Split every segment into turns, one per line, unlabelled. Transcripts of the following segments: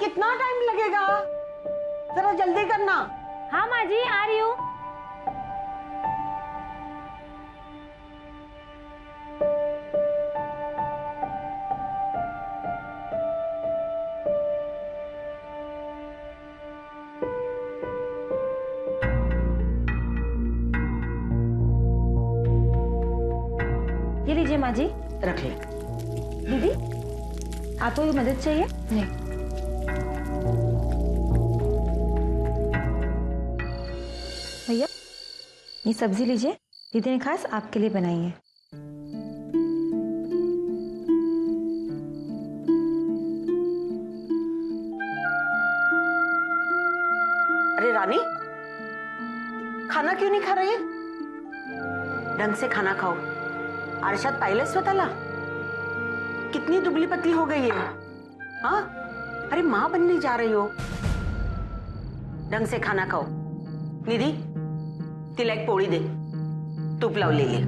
कितना टाइम लगेगा? जरा जल्दी करना।
हाँ माँ जी, आ रही हूँ। ये लीजिए माँ जी।
रख ले।
दीदी, आपको ये मदद चाहिए? नहीं। भैया, ये सब्जी लीजिए, दीदी ने खास आपके लिए बनाई है।
अरे रानी, खाना क्यों नहीं खा रही है? ढंग से खाना खाओ। आरशात पाहिलंय स्वतःला? कितनी दुबली पतली हो गई है। हाँ, अरे माँ बनने जा रही हो। ढंग से खाना खाओ। निधि, तिला एक पोळी दे, तूप लावलेली आहे।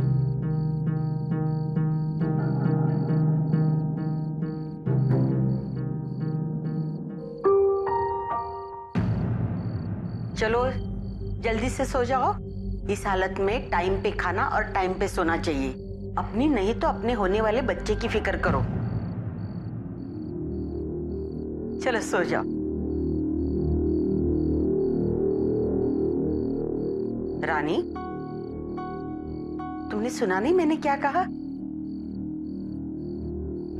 चलो जल्दी से सो जाओ। इस हालत में टाइम पे खाना और टाइम पे सोना चाहिए। अपनी नहीं तो अपने होने वाले बच्चे की फिक्र करो। चलो सो जाओ। रानी, तुमने सुना नहीं मैंने क्या कहा?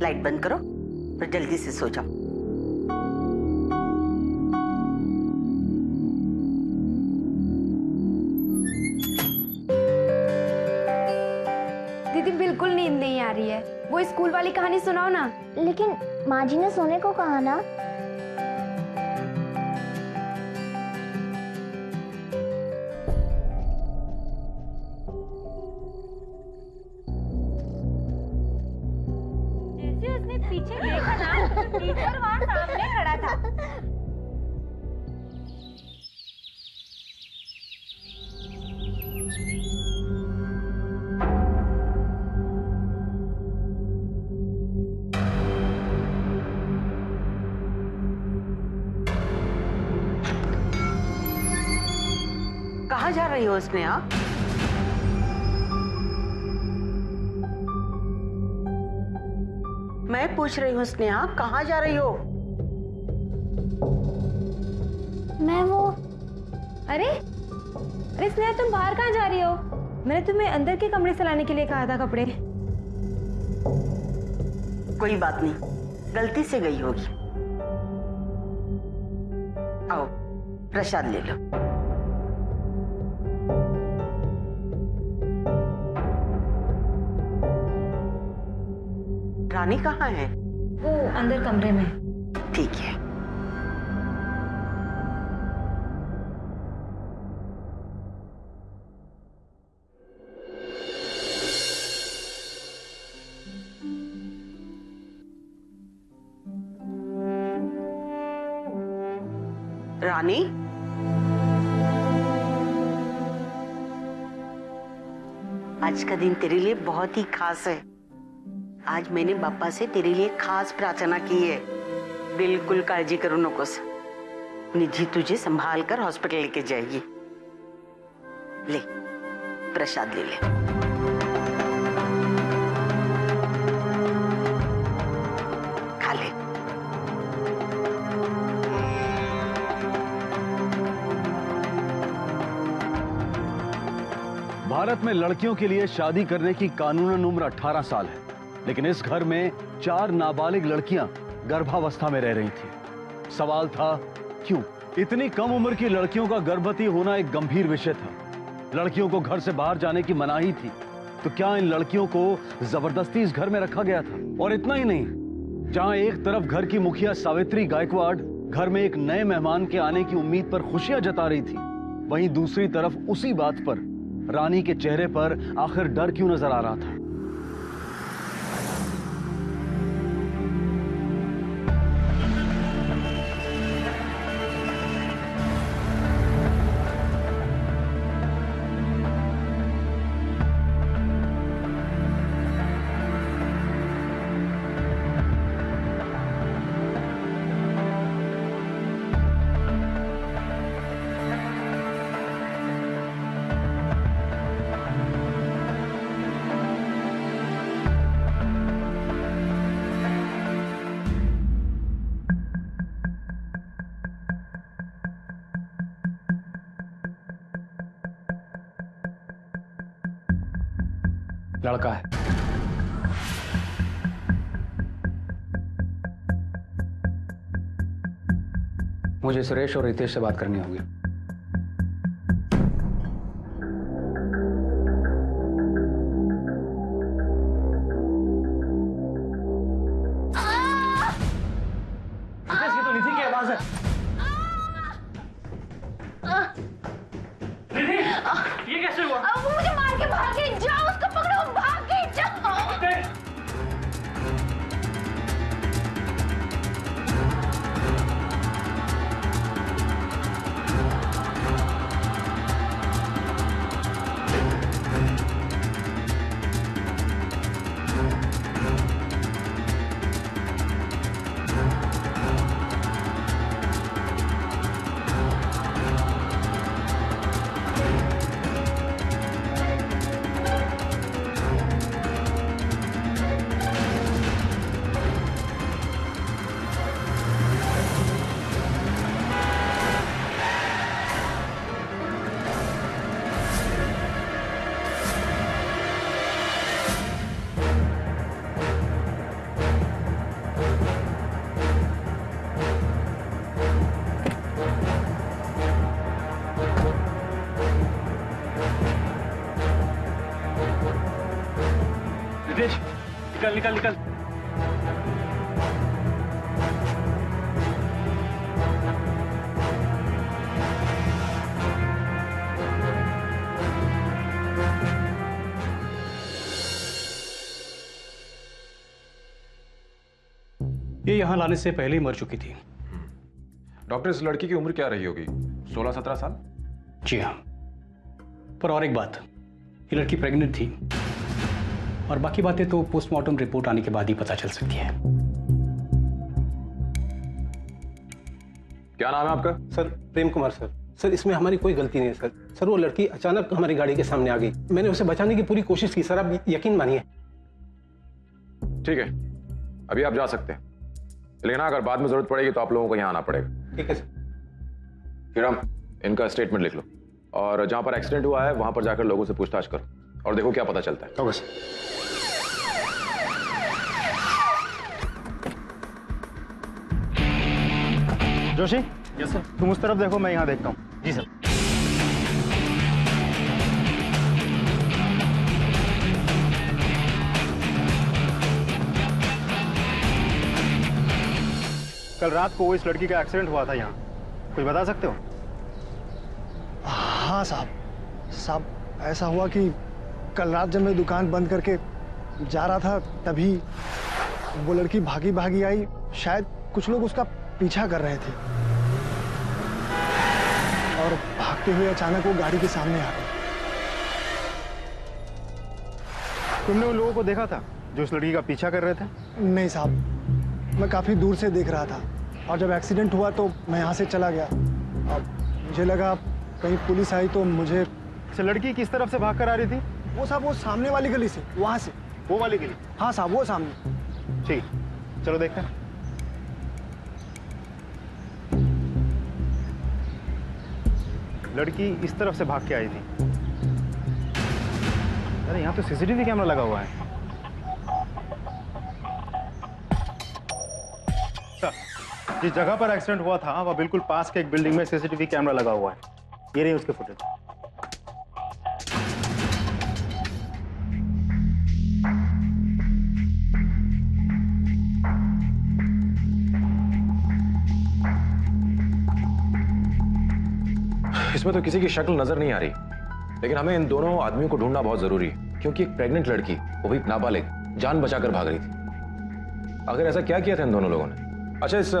लाइट बंद करो और जल्दी से सो जाओ।
दीदी बिल्कुल नींद नहीं आ रही है। वो स्कूल वाली कहानी सुनाओ ना।
लेकिन माँ जी ने सोने को कहा ना।
जैसे उसने पीछे देखा ना, टीचर वहाँ सामने खड़ा था।
कहाँ जा रही हो स्नेहा? मैं पूछ रही हूँ स्नेहा, कहाँ जा रही हो?
मैं वो
अरे अरे स्नेहा, तुम बाहर कहाँ जा रही हो? मैंने तुम्हें अंदर के कमरे से लाने के लिए कहा था कपड़े।
कोई बात नहीं, गलती से गई होगी। आओ प्रसाद ले लो। रानी कहाँ है?
वो अंदर कमरे में।
ठीक है। रानी, आज का दिन तेरे लिए बहुत ही खास है। आज मैंने बाप्पा से तेरे लिए खास प्रार्थना की है। बिल्कुल काळजी करू नकोस। निधि तुझे संभाल कर हॉस्पिटल लेके जाएगी। ले प्रसाद ले ले। खा ले।
भारत में लड़कियों के लिए शादी करने की कानूनन उम्र 18 साल है, लेकिन इस घर में 4 नाबालिग लड़कियां गर्भावस्था में रह रही थी। सवाल था क्यों? इतनी कम उम्र की लड़कियों का गर्भवती होना एक गंभीर विषय था। लड़कियों को घर से बाहर जाने की मनाही थी, तो क्या इन लड़कियों को जबरदस्ती इस घर में रखा गया था? और इतना ही नहीं, जहां एक तरफ घर की मुखिया सावित्री गायकवाड़ घर में एक नए मेहमान के आने की उम्मीद पर खुशियां जता रही थी, वहीं दूसरी तरफ उसी बात पर रानी के चेहरे पर आखिर डर क्यों नजर आ रहा था?
लड़का है। मुझे सुरेश और रितेश से बात करनी होगी।
रितेश, ये तो निधि की आवाज है। निधि, ये कैसे हुआ?
वो मुझे मार के भाग गई। जाओ उसको पकड़ो, भाग गई। जाओ।
रितेश! रितेश, निकल निकल निकल।
ये यहाँ लाने से पहले ही मर चुकी थी।
डॉक्टर, इस लड़की की उम्र क्या रही होगी? 16-17 साल?
जी हाँ, पर और एक बात, ये लड़की प्रेग्नेंट थी और बाकी बातें तो पोस्टमार्टम रिपोर्ट आने के बाद ही पता चल सकती है।
क्या नाम है आपका?
Sir Prem Kumar sir. Sir इसमें हमारी कोई गलती नहीं है सर। सर वो लड़की अचानक हमारी गाड़ी के सामने आ गई। मैंने उसे बचाने की पूरी कोशिश की सर, आप यकीन मानिए।
ठीक है, अभी आप जा सकते हैं, लेकिन अगर बाद में जरूरत पड़ेगी तो आप लोगों को यहाँ आना पड़ेगा।
ठीक है सर।
हिराम, इनका स्टेटमेंट लिख लो और जहां पर एक्सीडेंट हुआ है वहां पर जाकर लोगों से पूछताछ करो और देखो क्या पता चलता है।
Okay sir.
Joshi, yes sir. तुम उस तरफ देखो, मैं यहाँ देखता हूँ। जी सर। कल रात को इस लड़की का एक्सीडेंट हुआ था यहाँ, कुछ बता सकते हो?
हाँ साहब ऐसा हुआ कि कल रात जब मैं दुकान बंद करके जा रहा था तभी वो लड़की भागी भागी आई। शायद कुछ लोग उसका पीछा कर रहे थे और भागते हुए अचानक वो गाड़ी के सामने आ गई।
तुमने उन लोगों को देखा था जो उस लड़की का पीछा कर रहे थे?
नहीं साहब, मैं काफ़ी दूर से देख रहा था और जब एक्सीडेंट हुआ तो मैं यहाँ से चला गया। अब मुझे लगा कहीं पुलिस आई तो मुझे।
अच्छा, लड़की किस तरफ से भाग कर आ रही थी?
वो साहब वो सामने वाली गली से, वहाँ से।
वो वाली गली?
हाँ साहब, वो सामने।
ठीक, चलो देखते हैं। लड़की इस तरफ से भाग के आई थी। अरे यहाँ तो सीसीटीवी कैमरा लगा हुआ है। जिस जगह पर एक्सीडेंट हुआ था वह बिल्कुल पास के एक बिल्डिंग में सीसीटीवी कैमरा लगा हुआ है। ये रही उसके फुटेज।
इसमें तो किसी की शक्ल नजर नहीं आ रही, लेकिन हमें इन दोनों आदमियों को ढूंढना बहुत जरूरी है, क्योंकि एक प्रेग्नेंट लड़की, वो भी नाबालिग, जान बचाकर भाग रही थी। आखिर ऐसा क्या किया था इन दोनों लोगों ने? अच्छा, इस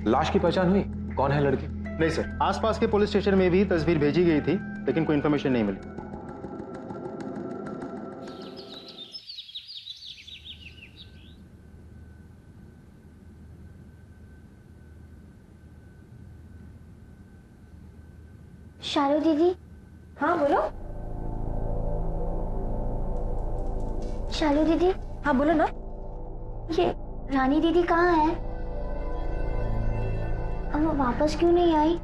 लाश की पहचान हुई? कौन है लड़की?
नहीं सर, आसपास के पुलिस स्टेशन में भी तस्वीर भेजी गई थी, लेकिन कोई इंफॉर्मेशन नहीं मिली।
शालू दीदी।
हाँ बोलो।
शालू दीदी।
हाँ बोलो ना।
ये रानी दीदी कहाँ है? अब वो वापस क्यों नहीं आई?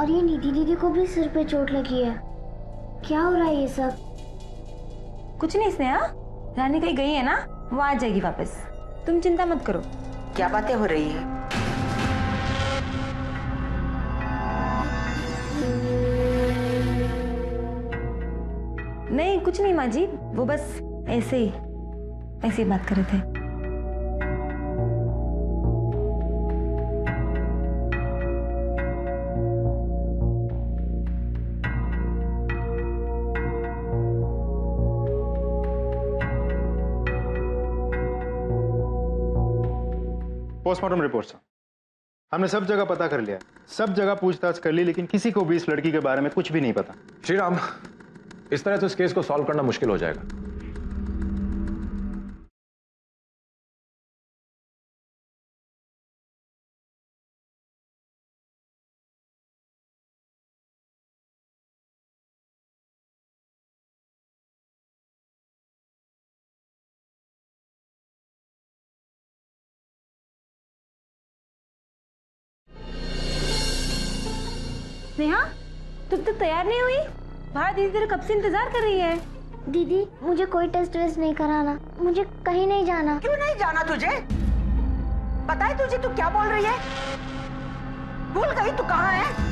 और ये निधि दीदी को भी सिर पे चोट लगी है। क्या हो रहा है ये सब?
कुछ नहीं स्नेहा, रानी कहीं गई है ना, वो आ जाएगी वापस, तुम चिंता मत करो।
क्या बातें हो रही है?
नहीं कुछ नहीं माँ जी, वो बस ऐसे ही बात कर रहे थे।
पोस्टमार्टम रिपोर्ट सर, हमने सब जगह पता कर लिया, सब जगह पूछताछ कर ली, लेकिन किसी को भी इस लड़की के बारे में कुछ भी नहीं पता।
श्रीराम, इस तरह तो इस केस को सॉल्व करना मुश्किल हो जाएगा।
स्नेहा, तुम तो तैयार नहीं हुई? बाहर दीदी तेरे कब से इंतजार कर रही है।
दीदी मुझे कोई टेस्ट वेस्ट नहीं कराना, मुझे कहीं नहीं जाना।
क्यों नहीं जाना तुझे? पता है तुझे तू क्या बोल रही है? भूल गई तू कहाँ है?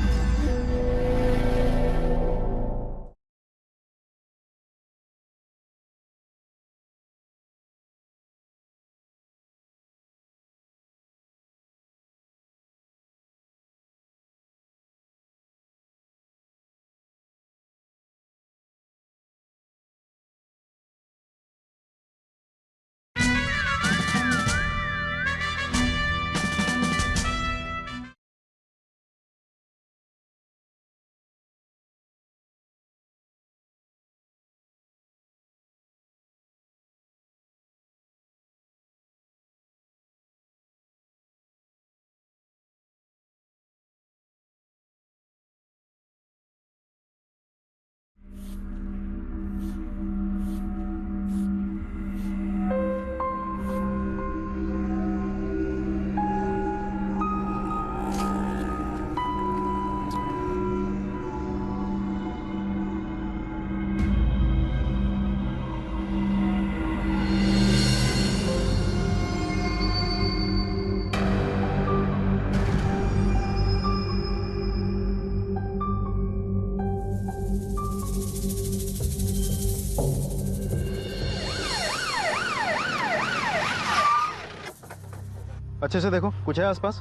अच्छे से देखो, कुछ है आसपास?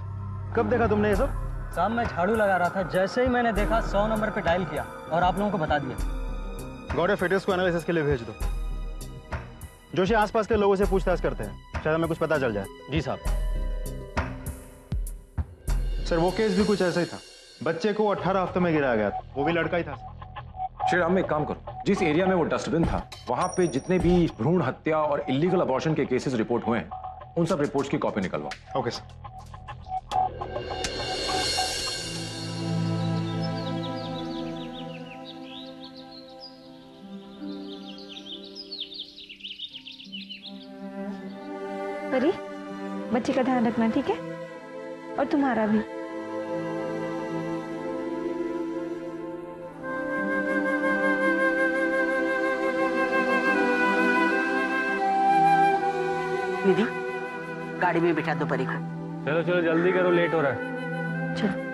कब देखा तुमने ये सब?
साहब मैं झाड़ू लगा रहा था, जैसे ही मैंने देखा 100 नंबर पे डायल किया और आप लोगों को बता दिया।
गौड़े फिटनेस को एनालिसिस के लिए भेज दो। जोशी, आसपास के लोगों से पूछताछ करते हैं, शायद हमें कुछ पता चल जाए।
जी साहब।
सर वो केस भी कुछ ऐसा ही था, बच्चे को 18 हफ्तों में गिराया गया था, वो भी लड़का ही था।
श्रीराम, एक काम करो, जिस एरिया में वो डस्टबिन था वहां पे जितने भी भ्रूण हत्या और इलीगल अबॉर्शन के केसेस रिपोर्ट हुए हैं, उन सब रिपोर्ट्स की कॉपी निकलवाओ।
Okay sir.
परी, बच्चे का ध्यान रखना, ठीक है? और तुम्हारा भी।
दीदी, गाड़ी में बिठा दो परी को।
चलो चलो जल्दी करो, लेट हो रहा है।
चलो।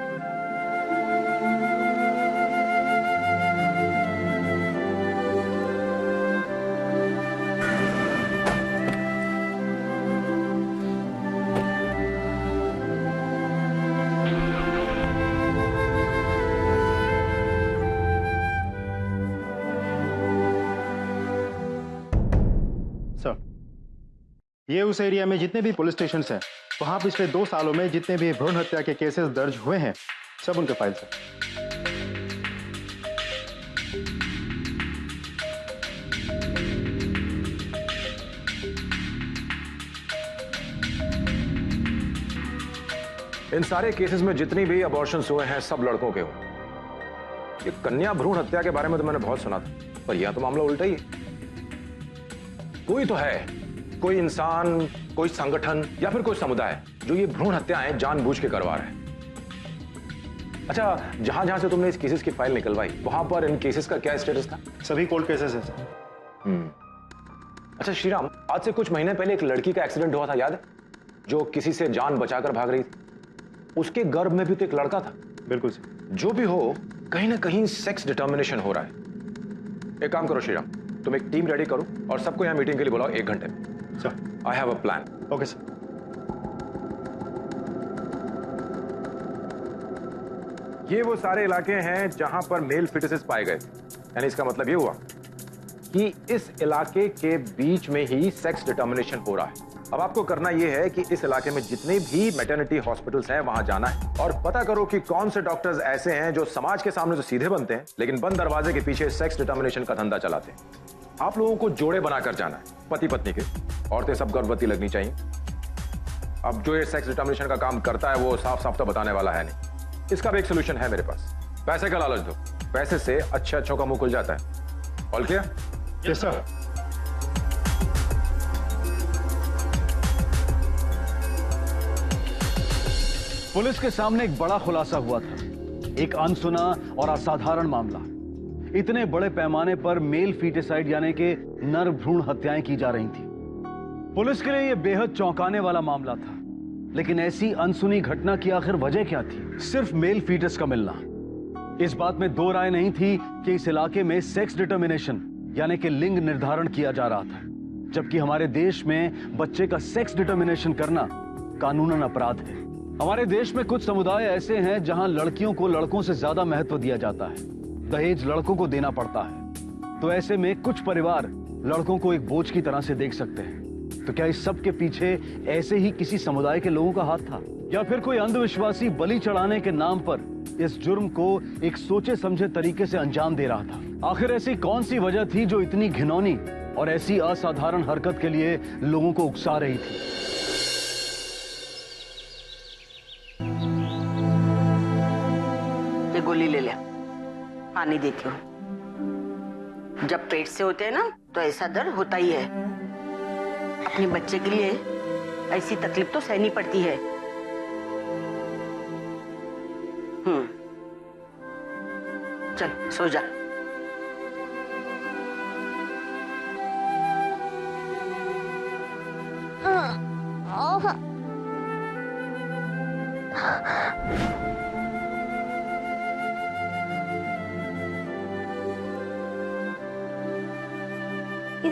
ये उस एरिया में जितने भी पुलिस स्टेशन हैं, वहां पिछले 2 सालों में जितने भी भ्रूण हत्या के केसेस दर्ज हुए हैं, सब उनके फाइल्स हैं।
इन सारे केसेस में जितनी भी अबॉर्शंस हुए हैं सब लड़कों के हुए। ये कन्या भ्रूण हत्या के बारे में तो मैंने बहुत सुना था, पर यह तो मामला उल्टा ही है। कोई तो है, कोई इंसान, कोई संगठन या फिर कोई समुदाय जो ये भ्रूण हत्याएं जानबूझ के करवा रहे हैं। अच्छा, जहां जहां से तुमने इस केसेस की फाइल निकलवाई, वहां पर इन केसेस का क्या स्टेटस था?
सभी कोल्ड केसेस हैं सर।
अच्छा श्रीराम, आज से कुछ महीने पहले एक लड़की का एक्सीडेंट हुआ था, याद है? जो किसी से जान बचाकर भाग रही थी। उसके गर्भ में भी तो एक लड़का था।
बिल्कुल सर।
जो भी हो, कहीं ना कहीं सेक्स डिटर्मिनेशन हो रहा है। एक काम करो श्रीराम, तुम एक टीम रेडी करो और सबको यहां मीटिंग के लिए बुलाओ 1 घंटे में।
Sir.
I have a plan.
Okay sir.
ये वो सारे इलाके हैं जहां पर मेल फिटसेस पाए गए, यानी इसका मतलब ये हुआ कि इस इलाके के बीच में ही सेक्स डिटर्मिनेशन हो रहा है। अब आपको करना यह है कि इस इलाके में जितने भी मैटरनिटी हॉस्पिटल्स हैं वहां जाना है और पता करो कि कौन से डॉक्टर्स ऐसे हैं जो समाज के सामने तो सीधे बनते हैं लेकिन बंद दरवाजे के पीछे सेक्स डिटर्मिनेशन का धंधा चलाते हैं। आप लोगों को जोड़े बनाकर जाना है, पति पत्नी के। औरतें सब गर्भवती लगनी चाहिए। अब जो ये सेक्स डिटर्मिनेशन का काम करता है वो साफ साफ तो बताने वाला है नहीं। इसका भी एक सोल्यूशन है मेरे पास। पैसे का लालच दो, पैसे से अच्छे अच्छों का मुंह खुल जाता है। All clear?
Yes sir.
Police के सामने एक बड़ा खुलासा हुआ था, एक अनसुना और असाधारण मामला। इतने बड़े पैमाने पर मेल फीटिसाइड यानी कि नर भ्रूण हत्याएं की जा रही थी। पुलिस के लिए यह बेहद चौंकाने वाला मामला था, लेकिन ऐसी अनसुनी घटना की आखिर वजह क्या थी? सिर्फ मेल फीटस का मिलना। इस बात में दो राय नहीं थी कि इस इलाके में सेक्स डिटर्मिनेशन यानी कि लिंग निर्धारण किया जा रहा था, जबकि हमारे देश में बच्चे का सेक्स डिटर्मिनेशन करना कानूनन अपराध है। हमारे देश में कुछ समुदाय ऐसे हैं जहां लड़कियों को लड़कों से ज्यादा महत्व दिया जाता है, दहेज लड़कों को देना पड़ता है। तो ऐसे में कुछ परिवार लड़कों को एक बोझ की तरह से देख सकते हैं। तो क्या इस सब के पीछे ऐसे ही किसी समुदाय के लोगों का हाथ था, या फिर कोई अंधविश्वासी बलि चढ़ाने के नाम पर इस जुर्म को एक सोचे समझे तरीके से अंजाम दे रहा था? आखिर ऐसी कौन सी वजह थी जो इतनी घिनौनी और ऐसी असाधारण हरकत के लिए लोगों को उकसा रही थी?
ये गोली ले ले, पानी देती हूँ। जब पेट से होते हैं ना तो ऐसा दर्द होता ही है। अपने बच्चे के लिए ऐसी तकलीफ तो सहनी पड़ती है। चल सो जा।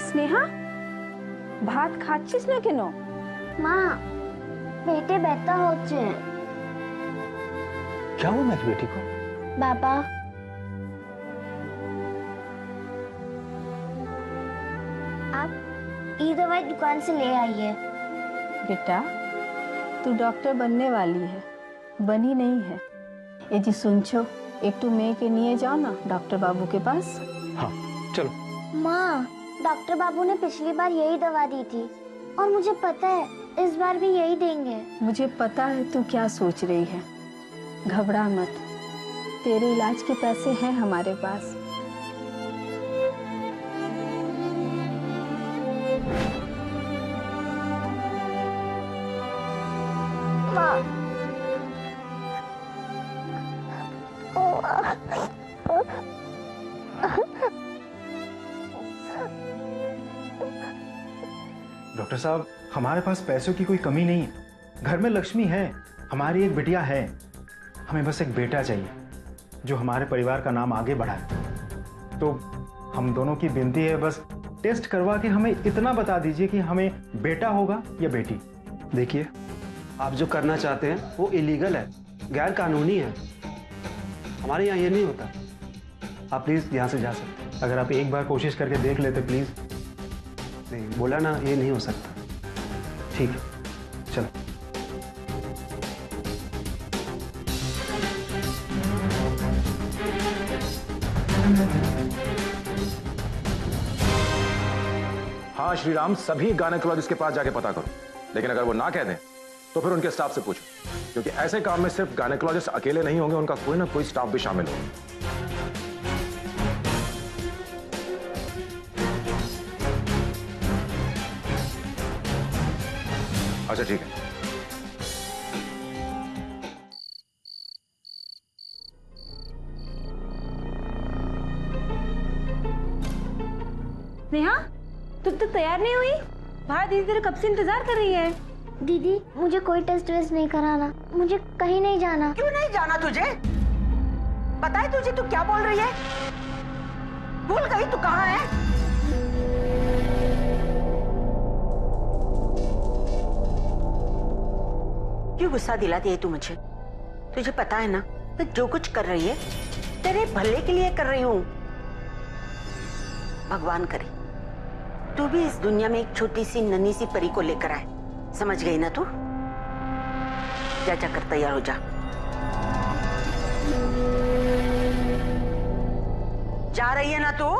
स्नेहा भात खाচ্ছিস না কেন?
মা পেটে ব্যথা হচ্ছে।
क्या हुआ मेरी बेटी को?
बाबा आप ये दवाई दुकान से ले आइए।
बेटा तू डॉक्टर बनने वाली है, बनी नहीं है। ये जी सुनछो, एक मेয়ে के নিয়ে जाओ ना डॉक्टर बाबू के पास।
हाँ चलो।
माँ डॉक्टर बाबू ने पिछली बार यही दवा दी थी और मुझे पता है इस बार भी यही देंगे।
मुझे पता है तू क्या सोच रही है, घबरा मत, तेरे इलाज के पैसे हैं हमारे पास।
डॉक्टर साहब, हमारे पास पैसों की कोई कमी नहीं है। घर में लक्ष्मी है, हमारी एक बिटिया है। हमें बस एक बेटा चाहिए जो हमारे परिवार का नाम आगे बढ़ाए। तो हम दोनों की विनती है, बस टेस्ट करवा के हमें इतना बता दीजिए कि हमें बेटा होगा या बेटी।
देखिए, आप जो करना चाहते हैं वो इलीगल है, गैर कानूनी है। हमारे यहाँ ये नहीं होता। आप प्लीज यहाँ से जा सकते हैं।
अगर आप एक बार कोशिश करके देख लेते प्लीज।
नहीं, बोला ना, ये नहीं हो सकता।
ठीक है, चलो।
हाँ श्रीराम, सभी गायनेकोलॉजिस्ट के पास जाके पता करो, लेकिन अगर वो ना कह दें तो फिर उनके स्टाफ से पूछो, क्योंकि ऐसे काम में सिर्फ गायनेकोलॉजिस्ट अकेले नहीं होंगे, उनका कोई ना कोई स्टाफ भी शामिल होगा। अच्छा ठीक है।
नेहा, तुम तो तैयार नहीं हुई? बाहर दीदी तेरे कब से इंतजार कर रही है।
दीदी मुझे कोई टेस्ट वेस्ट नहीं कराना, मुझे कहीं नहीं जाना।
क्यों नहीं जाना तुझे? पता है तुझे तू क्या बोल रही है? भूल गई तू कहाँ है? क्यों गुस्सा दिलाती है तू मुझे? तुझे पता है ना मैं जो कुछ कर रही है तेरे भले के लिए कर रही हूँ। भगवान करे तू भी इस दुनिया में एक छोटी सी नन्ही सी परी को लेकर आए। समझ गई ना तू? जा जाकर तैयार हो जा। जा रही है ना तू?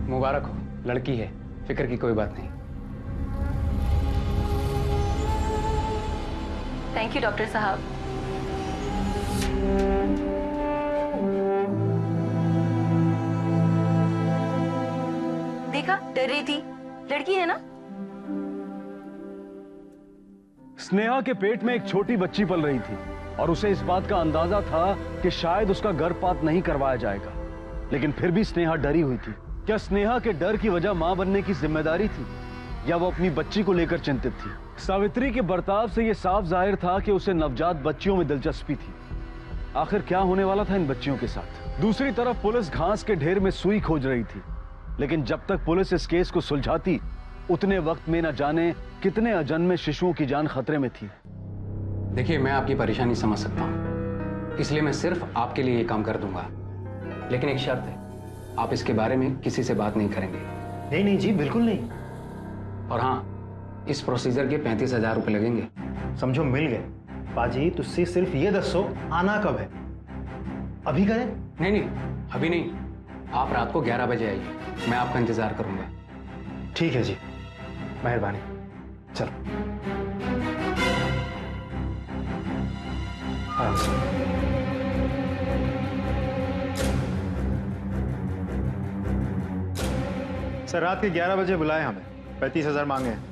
मुबारक हो, लड़की है, फिक्र की कोई बात नहीं।
थैंक यू डॉक्टर साहब। देखा, डर रही थी, लड़की है ना।
स्नेहा के पेट में एक छोटी बच्ची पल रही थी और उसे इस बात का अंदाजा था कि शायद उसका गर्भपात नहीं करवाया जाएगा, लेकिन फिर भी स्नेहा डरी हुई थी। क्या स्नेहा के डर की वजह मां बनने की जिम्मेदारी थी या वो अपनी बच्ची को लेकर चिंतित थी? सावित्री के बर्ताव से यह साफ जाहिर था कि उसे नवजात बच्चियों में दिलचस्पी थी। आखिर क्या होने वाला था इन बच्चियों के साथ? दूसरी तरफ पुलिस घास के ढेर में सुई खोज रही थी, लेकिन जब तक पुलिस इस केस को सुलझाती उतने वक्त में न जाने कितने अजन्मे शिशुओं की जान खतरे में थी।
देखिए, मैं आपकी परेशानी समझ सकता हूँ, इसलिए मैं सिर्फ आपके लिए ये काम कर दूंगा, लेकिन एक शर्त है, आप इसके बारे में किसी से बात नहीं करेंगे।
नहीं नहीं जी, बिल्कुल नहीं।
और हाँ, इस प्रोसीजर के 35,000 रुपए लगेंगे।
समझो मिल गए। पाजी तुझसे सिर्फ ये दसो आना कब है? अभी करें?
नहीं नहीं, अभी नहीं, आप रात को 11 बजे आइए, मैं आपका इंतजार करूंगा।
ठीक है जी, मेहरबानी। चलो आराम से। सर रात के 11 बजे बुलाए हमें, 35,000 मांगे हैं।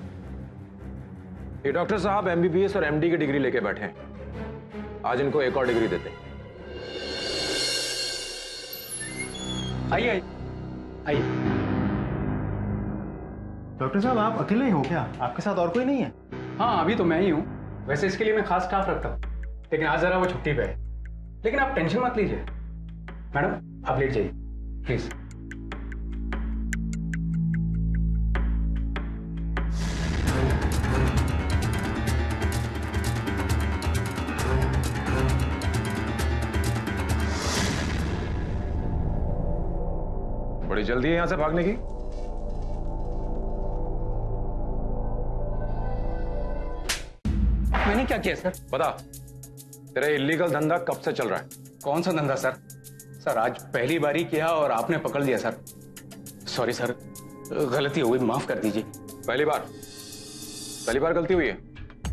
ये डॉक्टर साहब MBBS और MD की डिग्री लेके बैठे हैं, आज इनको एक और डिग्री देते हैं।
आइए आइए।
डॉक्टर साहब आप अकेले ही हो क्या? आपके साथ और कोई नहीं है?
हाँ, अभी तो मैं ही हूँ। वैसे इसके लिए मैं खास स्टाफ रखता हूँ, लेकिन आज जरा वो छुट्टी पे है। लेकिन आप टेंशन मत लीजिए। मैडम आप लेट जाइए प्लीज।
बड़ी जल्दी है यहां से भागने की।
मैंने क्या किया सर?
बता, तेरा इलीगल धंधा कब से चल रहा है?
कौन सा धंधा सर? सर आज पहली बार ही किया और आपने पकड़ लिया सर। सॉरी सर, गलती हो गई, माफ कर दीजिए।
पहली बार गलती हुई है?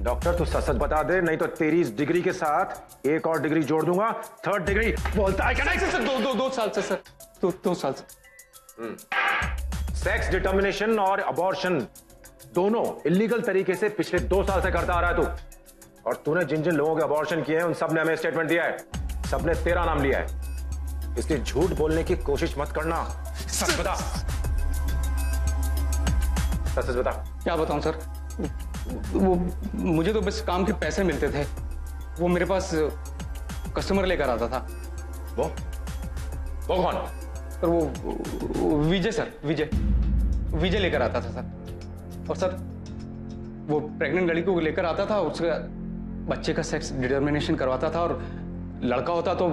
डॉक्टर तू सच सच बता दे, नहीं तो तेरी इस डिग्री के साथ एक और डिग्री जोड़ दूंगा, 3rd डिग्री। बोलता है क्या? नहीं
सर, दो साल से सर, दो साल से।
सेक्स डिटर्मिनेशन और अबॉर्शन दोनों इलीगल तरीके से पिछले 2 साल से करता आ रहा है तू। और तूने जिन जिन लोगों के अबॉर्शन किए हैं उन सब ने हमें स्टेटमेंट दिया है, सब ने तेरा नाम लिया है, इसलिए झूठ बोलने की कोशिश मत करना। सच बता, सच बता।
क्या बताऊं सर, वो मुझे तो बस काम के पैसे मिलते थे, वो मेरे पास कस्टमर लेकर आता था।
वो कौन?
सर वो विजय सर, विजय लेकर आता था सर। और सर वो प्रेग्नेंट लड़की को लेकर आता था, उसका बच्चे का सेक्स डिटर्मिनेशन करवाता था, और लड़का होता तो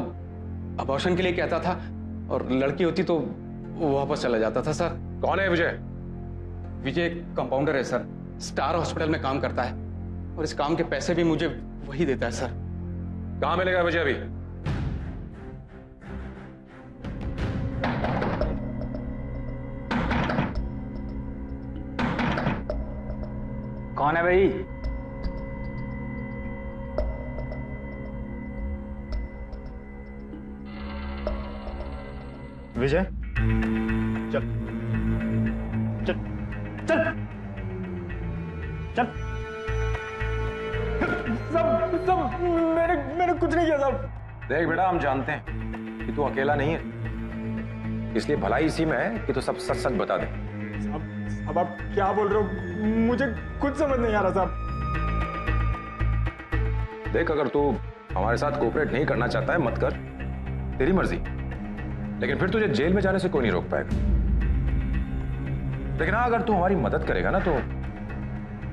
अबॉर्शन के लिए कहता था, और लड़की होती तो वो वापस चला जाता था सर।
कौन है विजय?
विजय कंपाउंडर है सर, स्टार हॉस्पिटल में काम करता है, और इस काम के पैसे भी मुझे वही देता है सर।
कहां मिलेगा विजय अभी?
कौन है भाई?
विजय चल चल चल चल।
सब मैंने कुछ नहीं किया साहब।
देख बेटा, हम जानते हैं कि तू अकेला नहीं है, इसलिए भलाई इसी में है कि तू सब सच सच बता दे।
अब आप क्या बोल रहे हो? मुझे कुछ समझ नहीं आ रहा साहब।
देख, अगर तू हमारे साथ कोऑपरेट नहीं करना चाहता है मत कर, तेरी मर्जी, लेकिन फिर तुझे जेल में जाने से कोई नहीं रोक पाएगा। लेकिन हाँ, अगर तू हमारी मदद करेगा ना तो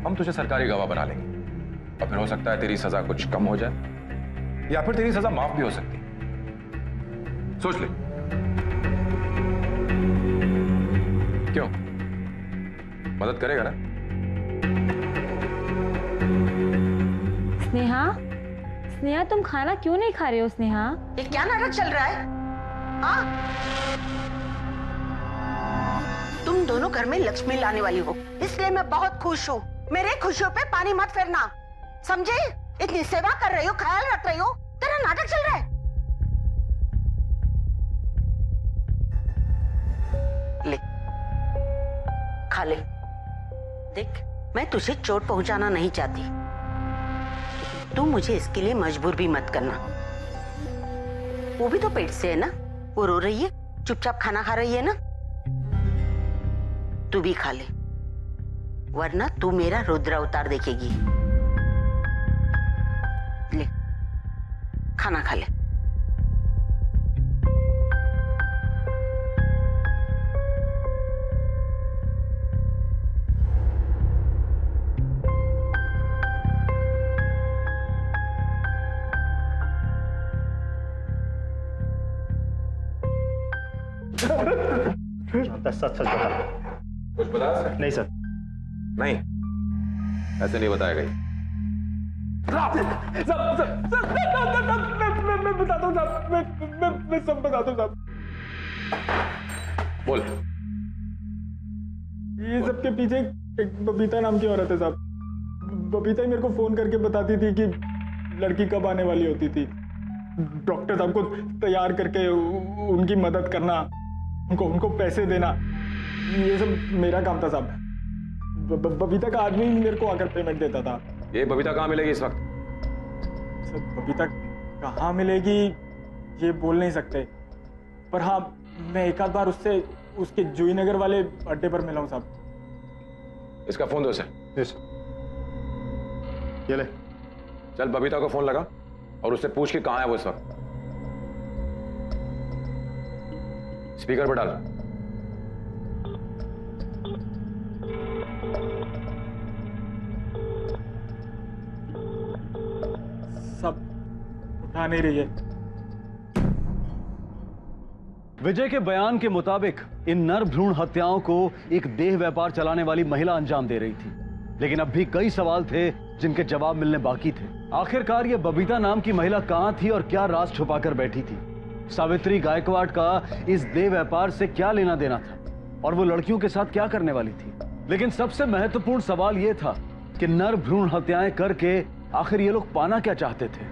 हम तुझे सरकारी गवाह बना लेंगे और फिर हो सकता है तेरी सजा कुछ कम हो जाए या फिर तेरी सजा माफ भी हो सकती है। सोच ले। क्यों, मदद करेगा ना?
स्नेहा, स्नेहा तुम खाना क्यों नहीं खा रहे हो? स्नेहा,
ये क्या नाटक चल रहा है? हाँ? तुम दोनों घर में लक्ष्मी लाने वाली हो, इसलिए मैं बहुत खुश हूँ। मेरे खुशियों पे पानी मत फेरना, समझे? इतनी सेवा कर रही हो, ख्याल रख रही हो, तेरा नाटक चल रहा है। ले, खा ले। देख, मैं तुझे चोट पहुंचाना नहीं चाहती, तू मुझे इसके लिए मजबूर भी मत करना। वो भी तो पेट से है ना, वो रो रही है, चुपचाप खाना खा रही है ना। तू भी खा ले, वरना तू मेरा रुद्र अवतार देखेगी। ले, खाना खा ले।
सच सच बता।
कुछ बता सर?
नहीं सर।
नहीं, ऐसे नहीं बताएगा ये।
मैं बताता हूँ साहब, मैं सब बताता हूँ साहब।
बोल।
ये सबके पीछे एक बबीता नाम की औरत है साहब। बबीता ही मेरे को फोन करके बताती थी कि लड़की कब आने वाली होती थी। डॉक्टर साहब को तैयार करके उनकी मदद करना, उनको पैसे देना, ये सब मेरा काम था साहब। बबीता का आदमी मेरे को आकर पेमेंट देता था।
ये बबीता कहाँ मिलेगी इस वक्त?
सर, बबीता कहाँ मिलेगी ये बोल नहीं सकते, पर हाँ, मैं एक आध बार उससे उसके जूही नगर वाले अड्डे पर मिला हूँ साहब।
इसका फोन दो सर।
ये ले।
चल बबीता को फोन लगा और उससे पूछ के कहाँ है वो इस वक्त। स्पीकर पर डाल।
सब उठा नहीं रही है।
विजय के बयान के मुताबिक इन नर भ्रूण हत्याओं को एक देह व्यापार चलाने वाली महिला अंजाम दे रही थी, लेकिन अब भी कई सवाल थे जिनके जवाब मिलने बाकी थे। आखिरकार ये बबीता नाम की महिला कहां थी और क्या राज छुपाकर बैठी थी? सावित्री गायकवाड़ का इस देह व्यापार से क्या लेना देना था और वो लड़कियों के साथ क्या करने वाली थी? लेकिन सबसे महत्वपूर्ण सवाल यह था कि नर भ्रूण हत्याएं करके आखिर ये लोग पाना क्या चाहते थे?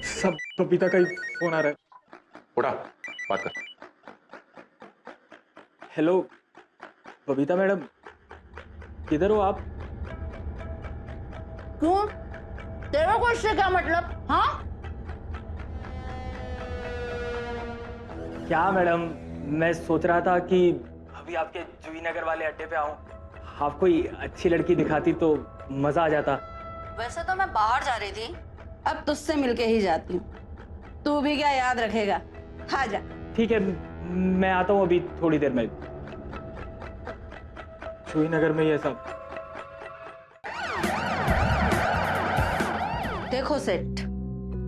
सब बबीता का ही फोन आ रहा है।
उठा, बात कर।
हेलो बबीता मैडम, किधर हो आप?
क्यों, तेरा को इससे क्या मतलब? हाँ,
क्या मैडम, मैं सोच रहा था कि अभी आपके जूही नगर वाले अड्डे पे आऊं, आप कोई अच्छी लड़की दिखाती तो मजा आ जाता।
वैसे तो मैं बाहर जा रही थी, अब तुझसे मिलके ही जाती हूँ। तू भी क्या याद रखेगा? आ जा।
ठीक है, मैं आता हूँ अभी थोड़ी देर में।
जूही नगर में ये सब।
देखो सेठ,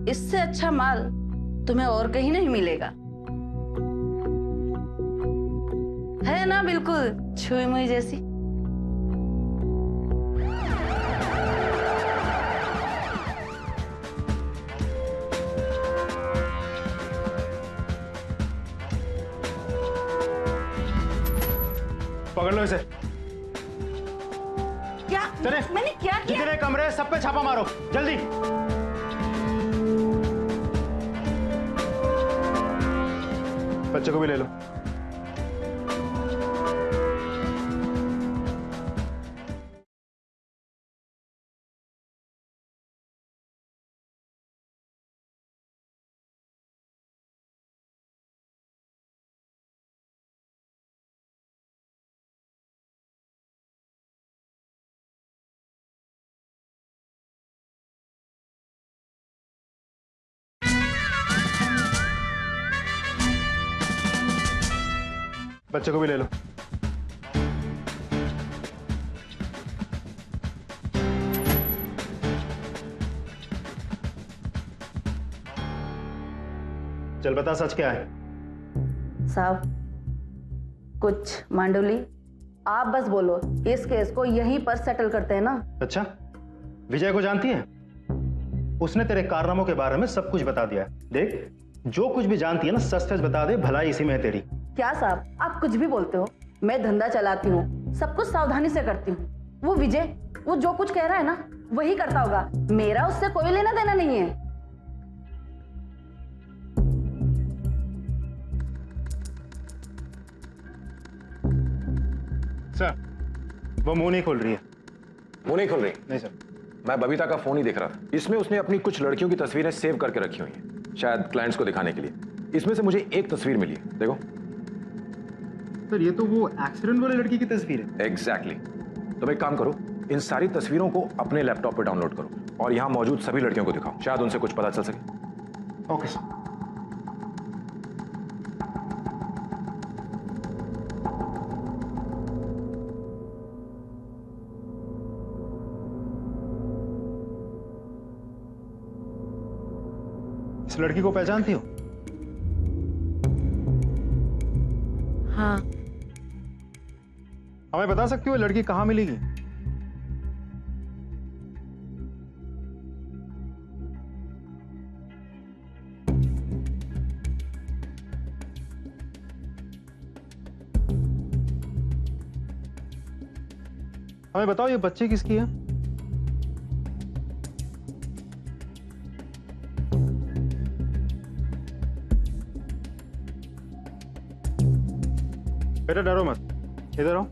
इससे अच्छा माल तुम्हें और कहीं नहीं मिलेगा, है ना? बिल्कुल छुई मुई जैसी।
पकड़ लो इसे।
क्या?
चले,
मैंने क्या किया?
जितने कमरे सब पे छापा मारो, जल्दी। बच्चे को भी ले लो। बच्चे को भी ले लो। चल बता, सच क्या है?
साहब कुछ मांडुली, आप बस बोलो, इस केस को यहीं पर सेटल करते हैं ना।
अच्छा, विजय को जानती है? उसने तेरे कारनामों के बारे में सब कुछ बता दिया है। देख, जो कुछ भी जानती है ना, सच सच बता दे, भलाई इसी में है तेरी।
क्या साहब, आप कुछ भी बोलते हो? मैं धंधा चलाती हूँ, सब कुछ सावधानी से करती हूँ। वो विजय, वो जो कुछ कह रहा है ना, वही करता होगा। मेरा उससे कोई लेना देना नहीं है।
सर, वो मुंह नहीं खोल रही है।
मुंह नहीं खोल रही?
नहीं सर।
मैं बबीता का फोन ही देख रहा था। इसमें उसने अपनी कुछ लड़कियों की तस्वीरें सेव करके रखी हुई हैं, शायद क्लाइंट्स को दिखाने के लिए। इसमें से मुझे एक तस्वीर मिली है, देखो।
सर, ये तो वो एक्सीडेंट वाली लड़की की तस्वीर है।
एग्जैक्टली। तुम एक काम करो, इन सारी तस्वीरों को अपने लैपटॉप पर डाउनलोड करो और यहाँ मौजूद सभी लड़कियों को दिखाओ, शायद उनसे कुछ पता चल सके।
Okay sir. इस लड़की को पहचानती हो?
हाँ।
हमें बता सकती हो लड़की कहां मिलेगी? हमें बताओ, ये बच्चे किसकी है? बेटा डरो मत, इधर आओ।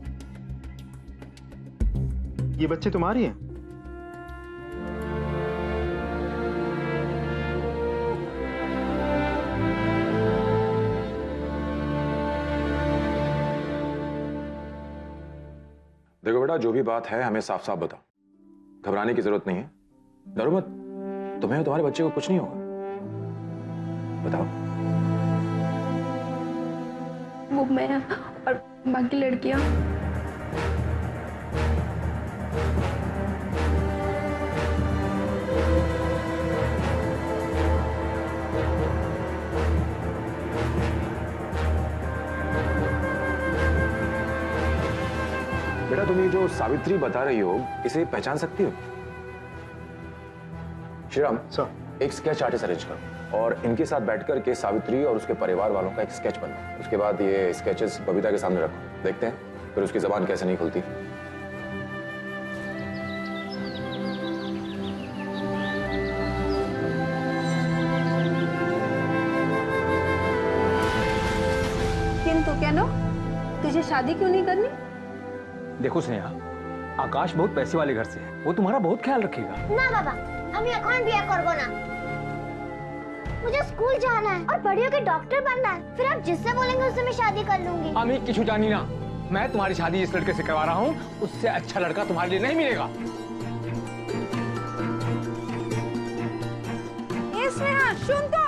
ये बच्चे तुम्हारी हैं?
देखो बेटा, जो भी बात है हमें साफ साफ बताओ, घबराने की जरूरत नहीं है। डरो मत, तुम्हें और तुम्हारे बच्चे को कुछ नहीं होगा। बताओ।
वो मैं और बाकी लड़कियां।
बेटा, तुम ये जो सावित्री बता रही हो, इसे पहचान सकती हो? श्रीराम सर, एक स्केच आर्टिस्ट अरेंज करो और इनके साथ बैठकर के सावित्री और उसके परिवार वालों का एक स्केच बनाओ। उसके बाद ये स्केचेस बबीता के सामने रखो, देखते हैं फिर उसकी जबान कैसे नहीं खुलती।
किंतु क्या नो, तुझे शादी क्यों नहीं करनी?
देखो स्नेहा, आकाश बहुत पैसे वाले घर से है, वो तुम्हारा बहुत ख्याल रखेगा।
ना बाबा, हम এখন বিয়ে করব না। मुझे स्कूल जाना है और बड़ियों के डॉक्टर बनना है। फिर आप जिससे बोलेंगे उससे मैं शादी कर लूंगी।
अमी किछु जानी ना, मैं तुम्हारी शादी इस लड़के से करवा रहा हूँ, उससे अच्छा लड़का तुम्हारे लिए नहीं मिलेगा।
ए स्नेहा, सुन तो।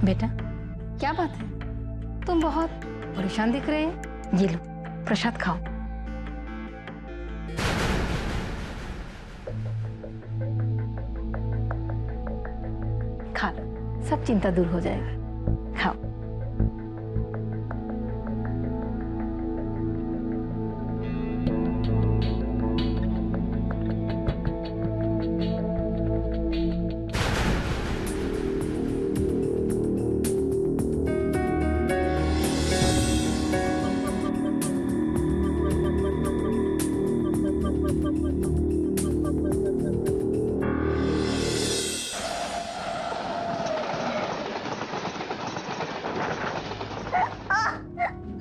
बेटा, क्या बात है? तुम बहुत परेशान दिख रहे हैं। ये लो प्रसाद खाओ। खा लो, सब चिंता दूर हो जाएगा। खाओ।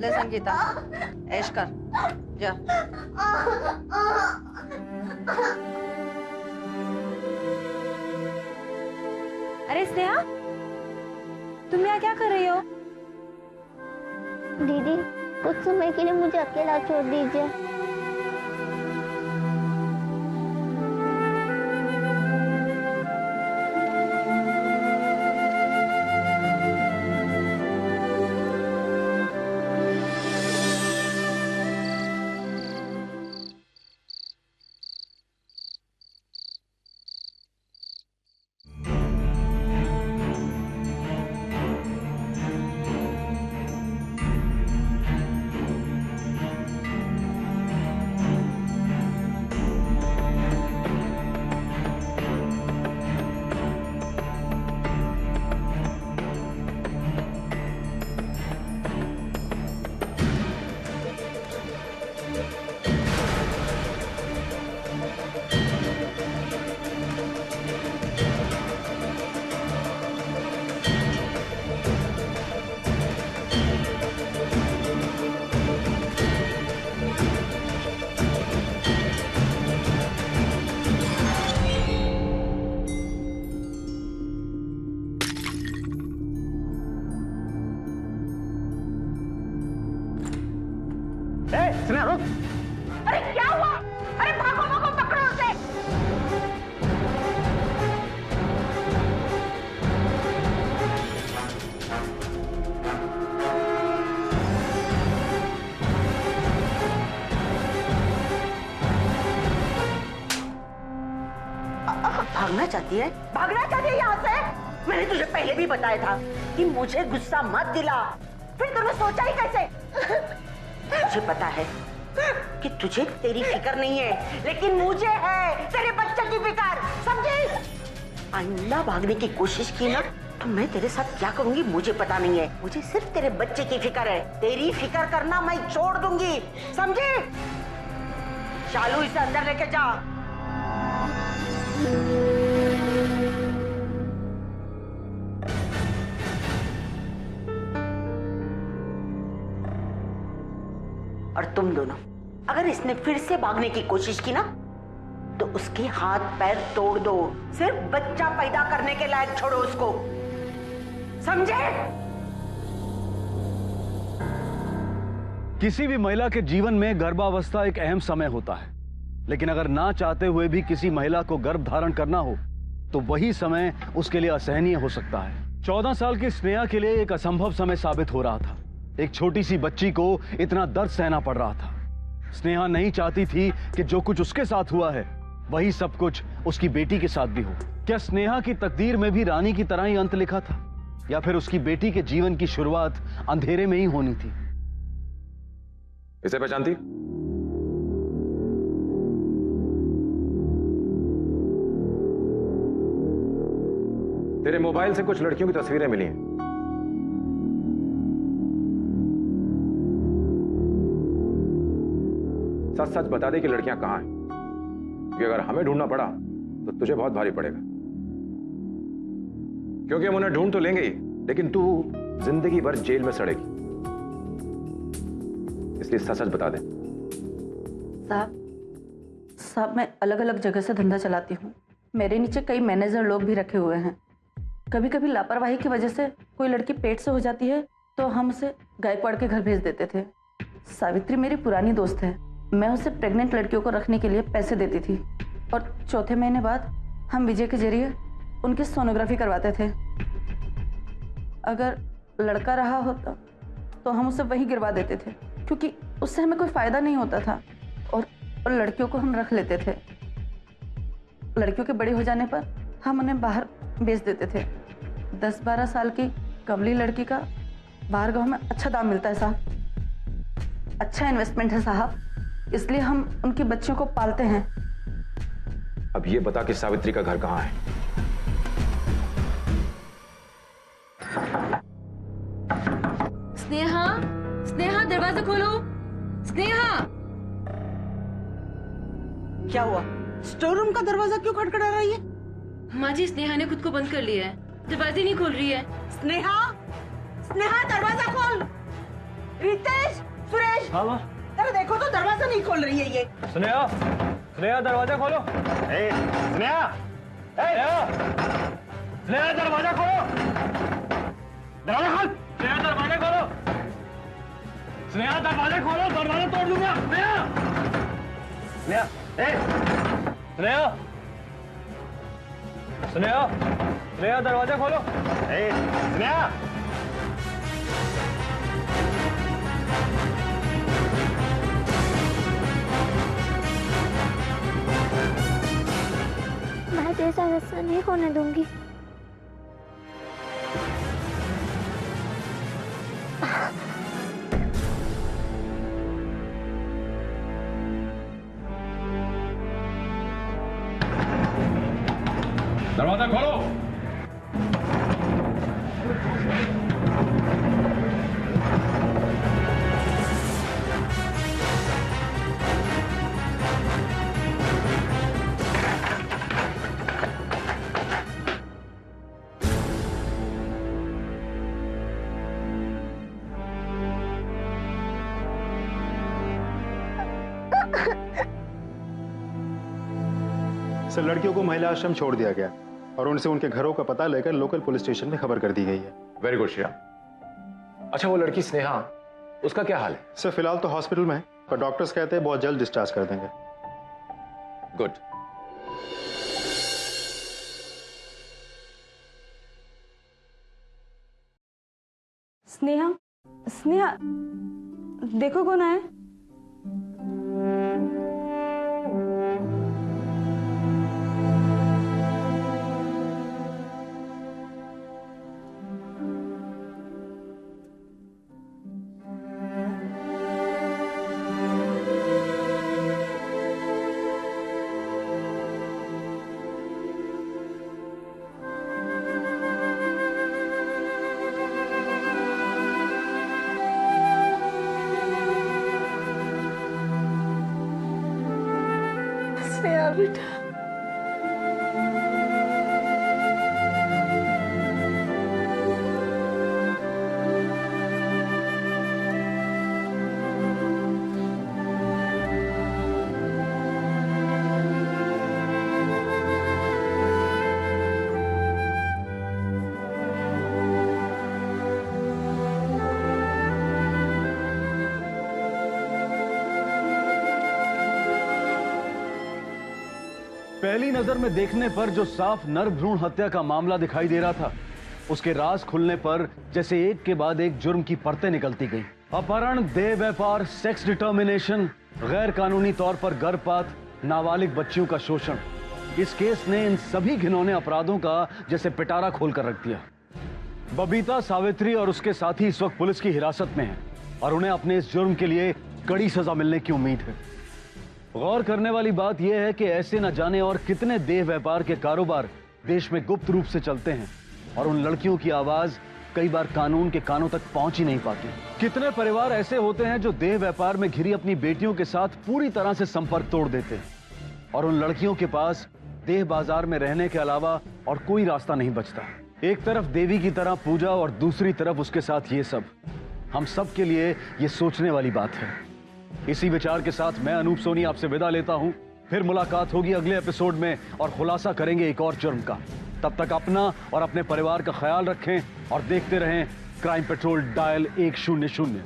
ले संगीता, ऐश कर, जा।
अरे स्नेहा, तुम यहाँ क्या कर रही हो?
दीदी, कुछ समय के लिए मुझे अकेला छोड़ दीजिए।
स्नेहा रुक।
अरे क्या हुआ? अरे भागो भागो, पकड़ो उसे। भागना चाहती है? भागना चाहती है यहाँ से? मैंने तुझे पहले भी बताया था कि मुझे गुस्सा मत दिला। फिर तूने सोचा ही कैसे? मुझे पता है कि तुझे तेरी फिक्र नहीं है, लेकिन मुझे है तेरे बच्चे की फिक्र, समझी? आइंदा भागने की कोशिश की ना तो मैं तेरे साथ क्या करूंगी मुझे पता नहीं है। मुझे सिर्फ तेरे बच्चे की फिक्र है। तेरी फिक्र करना मैं छोड़ दूंगी, समझी? शालू, इसे अंदर लेके जा। और तुम दोनों, अगर इसने फिर से भागने की कोशिश की ना तो उसके हाथ पैर तोड़ दो। सिर्फ बच्चा पैदा करने के लायक छोड़ो उसको, समझे?
किसी भी महिला के जीवन में गर्भावस्था एक अहम समय होता है, लेकिन अगर ना चाहते हुए भी किसी महिला को गर्भ धारण करना हो तो वही समय उसके लिए असहनीय हो सकता है। 14 साल की स्नेहा के लिए एक असंभव समय साबित हो रहा था। एक छोटी सी बच्ची को इतना दर्द सहना पड़ रहा था। स्नेहा नहीं चाहती थी कि जो कुछ उसके साथ हुआ है वही सब कुछ उसकी बेटी के साथ भी हो। क्या स्नेहा की तकदीर में भी रानी की तरह ही अंत लिखा था, या फिर उसकी बेटी के जीवन की शुरुआत अंधेरे में ही होनी थी?
इसे पहचानती? तेरे मोबाइल से कुछ लड़कियों की तस्वीरें मिली हैं। सच सच बता दे कि लड़कियां कहां हैं, क्योंकि अगर हमें ढूंढना पड़ा तो तुझे बहुत भारी पड़ेगा। क्योंकि हम उन्हें ढूंढ तो लेंगे ही, लेकिन तू जिंदगी भर जेल में सड़ेगी। इसलिए सच सच बता दे।
साहब, मैं अलग अलग जगह से धंधा चलाती हूँ। मेरे नीचे कई मैनेजर लोग भी रखे हुए हैं। कभी कभी लापरवाही की वजह से कोई लड़की पेट से हो जाती है तो हम उसे गायकवाड़ के घर भेज देते थे। सावित्री मेरी पुरानी दोस्त है। मैं उसे प्रेग्नेंट लड़कियों को रखने के लिए पैसे देती थी और चौथे महीने बाद हम विजय के जरिए उनकी सोनोग्राफी करवाते थे। अगर लड़का रहा होता तो हम उसे वहीं गिरवा देते थे, क्योंकि उससे हमें कोई फायदा नहीं होता था, और लड़कियों को हम रख लेते थे। लड़कियों के बड़े हो जाने पर हम उन्हें बाहर बेच देते थे। 10-12 साल की कमली लड़की का बाहर गांव में अच्छा दाम मिलता है साहब। अच्छा इन्वेस्टमेंट है साहब, इसलिए हम उनकी बच्चियों को पालते हैं।
अब ये बता कि सावित्री का घर कहां है?
स्नेहा, स्नेहा दरवाजा खोलो। स्नेहा,
क्या हुआ? स्टोर रूम का दरवाजा क्यों खटखटा रही है?
माँ जी, स्नेहा ने खुद को बंद कर लिया है, दरवाजे नहीं खोल रही है।
स्नेहा, स्नेहा दरवाजा खोल। रितेश, सुरेश,
हाँ माँ।
जरा देखो तो दरवाजा नहीं खोल रही है ये।
स्नेहा, स्नेहा दरवाजा खोलो। स्नेहा, स्नेहा दरवाजा खोलो। दरवाजा खोल। स्नेहा दरवाजा खोलो। स्नेहा दरवाजा खोलो, दरवाजा तोड़ दूंगा। स्नेहा, स्नेहा, स्नेहा, स्नेहा, स्नेहा दरवाजा खोलो। स्नेहा,
मैं जैसा वैसा नहीं होने दूंगी।
दरवाजा खोलो।
सर, लड़कियों को महिला आश्रम छोड़ दिया गया और उनसे उनके घरों का पता लेकर लोकल पुलिस स्टेशन में खबर कर दी गई है।
Very good Shreya. अच्छा, वो लड़की स्नेहा, उसका क्या हाल है?
सर, फिलहाल तो हॉस्पिटल में है, पर डॉक्टर्स कहते हैं बहुत जल्द डिस्चार्ज कर देंगे।
गुड।
स्नेहा, स्नेहा, देखो कौन आए। स्नेहा बेटा,
पहली नजर में देखने पर जो साफ नर भ्रूण हत्या का मामला दिखाई दे रहा था, उसके राज खुलने पर जैसे एक के बाद एक जुर्म की परतें निकलती गई। अपहरण, देह व्यापार, सेक्स डिटर्मिनेशन, गैर कानूनी तौर पर गर्भपात, नाबालिग बच्चियों का शोषण। इस केस ने इन सभी घिनौने अपराधों का जैसे पिटारा खोल कर रख दिया। बबीता, सावित्री और उसके साथी इस वक्त पुलिस की हिरासत में हैं और उन्हें अपने इस जुर्म के लिए कड़ी सजा मिलने की उम्मीद है। गौर करने वाली बात यह है कि ऐसे न जाने और कितने देह व्यापार के कारोबार देश में गुप्त रूप से चलते हैं और उन लड़कियों की आवाज कई बार कानून के कानों तक पहुंच ही नहीं पाती। कितने परिवार ऐसे होते हैं जो देह व्यापार में घिरी अपनी बेटियों के साथ पूरी तरह से संपर्क तोड़ देते हैं और उन लड़कियों के पास देह बाजार में रहने के अलावा और कोई रास्ता नहीं बचता। एक तरफ देवी की तरह पूजा और दूसरी तरफ उसके साथ ये सब। हम सब के लिए ये सोचने वाली बात है। इसी विचार के साथ मैं अनूप सोनी आपसे विदा लेता हूं। फिर मुलाकात होगी अगले एपिसोड में और खुलासा करेंगे एक और जुर्म का। तब तक अपना और अपने परिवार का ख्याल रखें और देखते रहें क्राइम पेट्रोल डायल 100।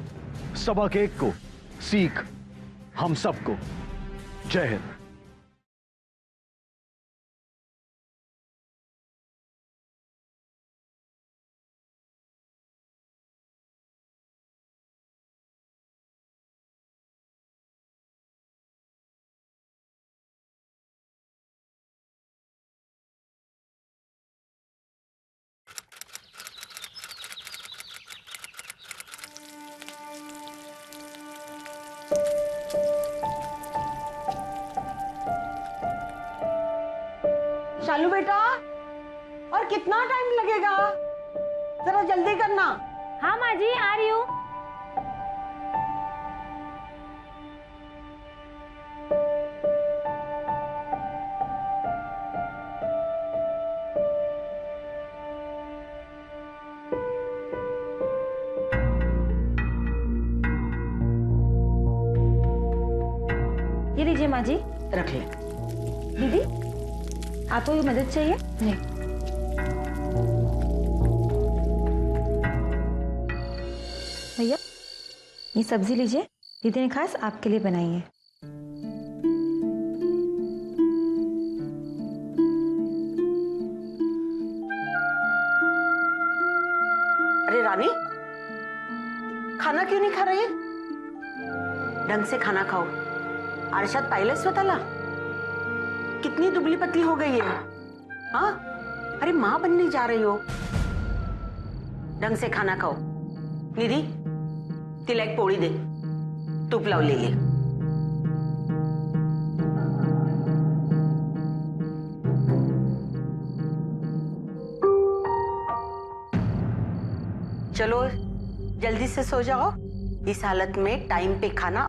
सबक एक को सीख हम सबको। जय हिंद।
शालू बेटा, और कितना टाइम लगेगा? जरा जल्दी करना।
हाँ माँ जी, आ रही हूँ। ये लीजिए माँ जी।
रख ले।
दीदी आपको कोई मदद चाहिए?
नहीं।
भैया ये सब्जी लीजिए, दीदी ने खास आपके लिए बनाई है।
अरे रानी, खाना क्यों नहीं खा रही है? ढंग से खाना खाओ। आरशात पाहिलंय स्वतःला? कितनी दुबली पतली हो गई है। हाँ, अरे माँ बनने जा रही हो। ढंग से खाना खाओ। निधी, तिला एक पोळी दे, तूप लावलेली आहे। चलो जल्दी से सो जाओ। इस हालत में टाइम पे खाना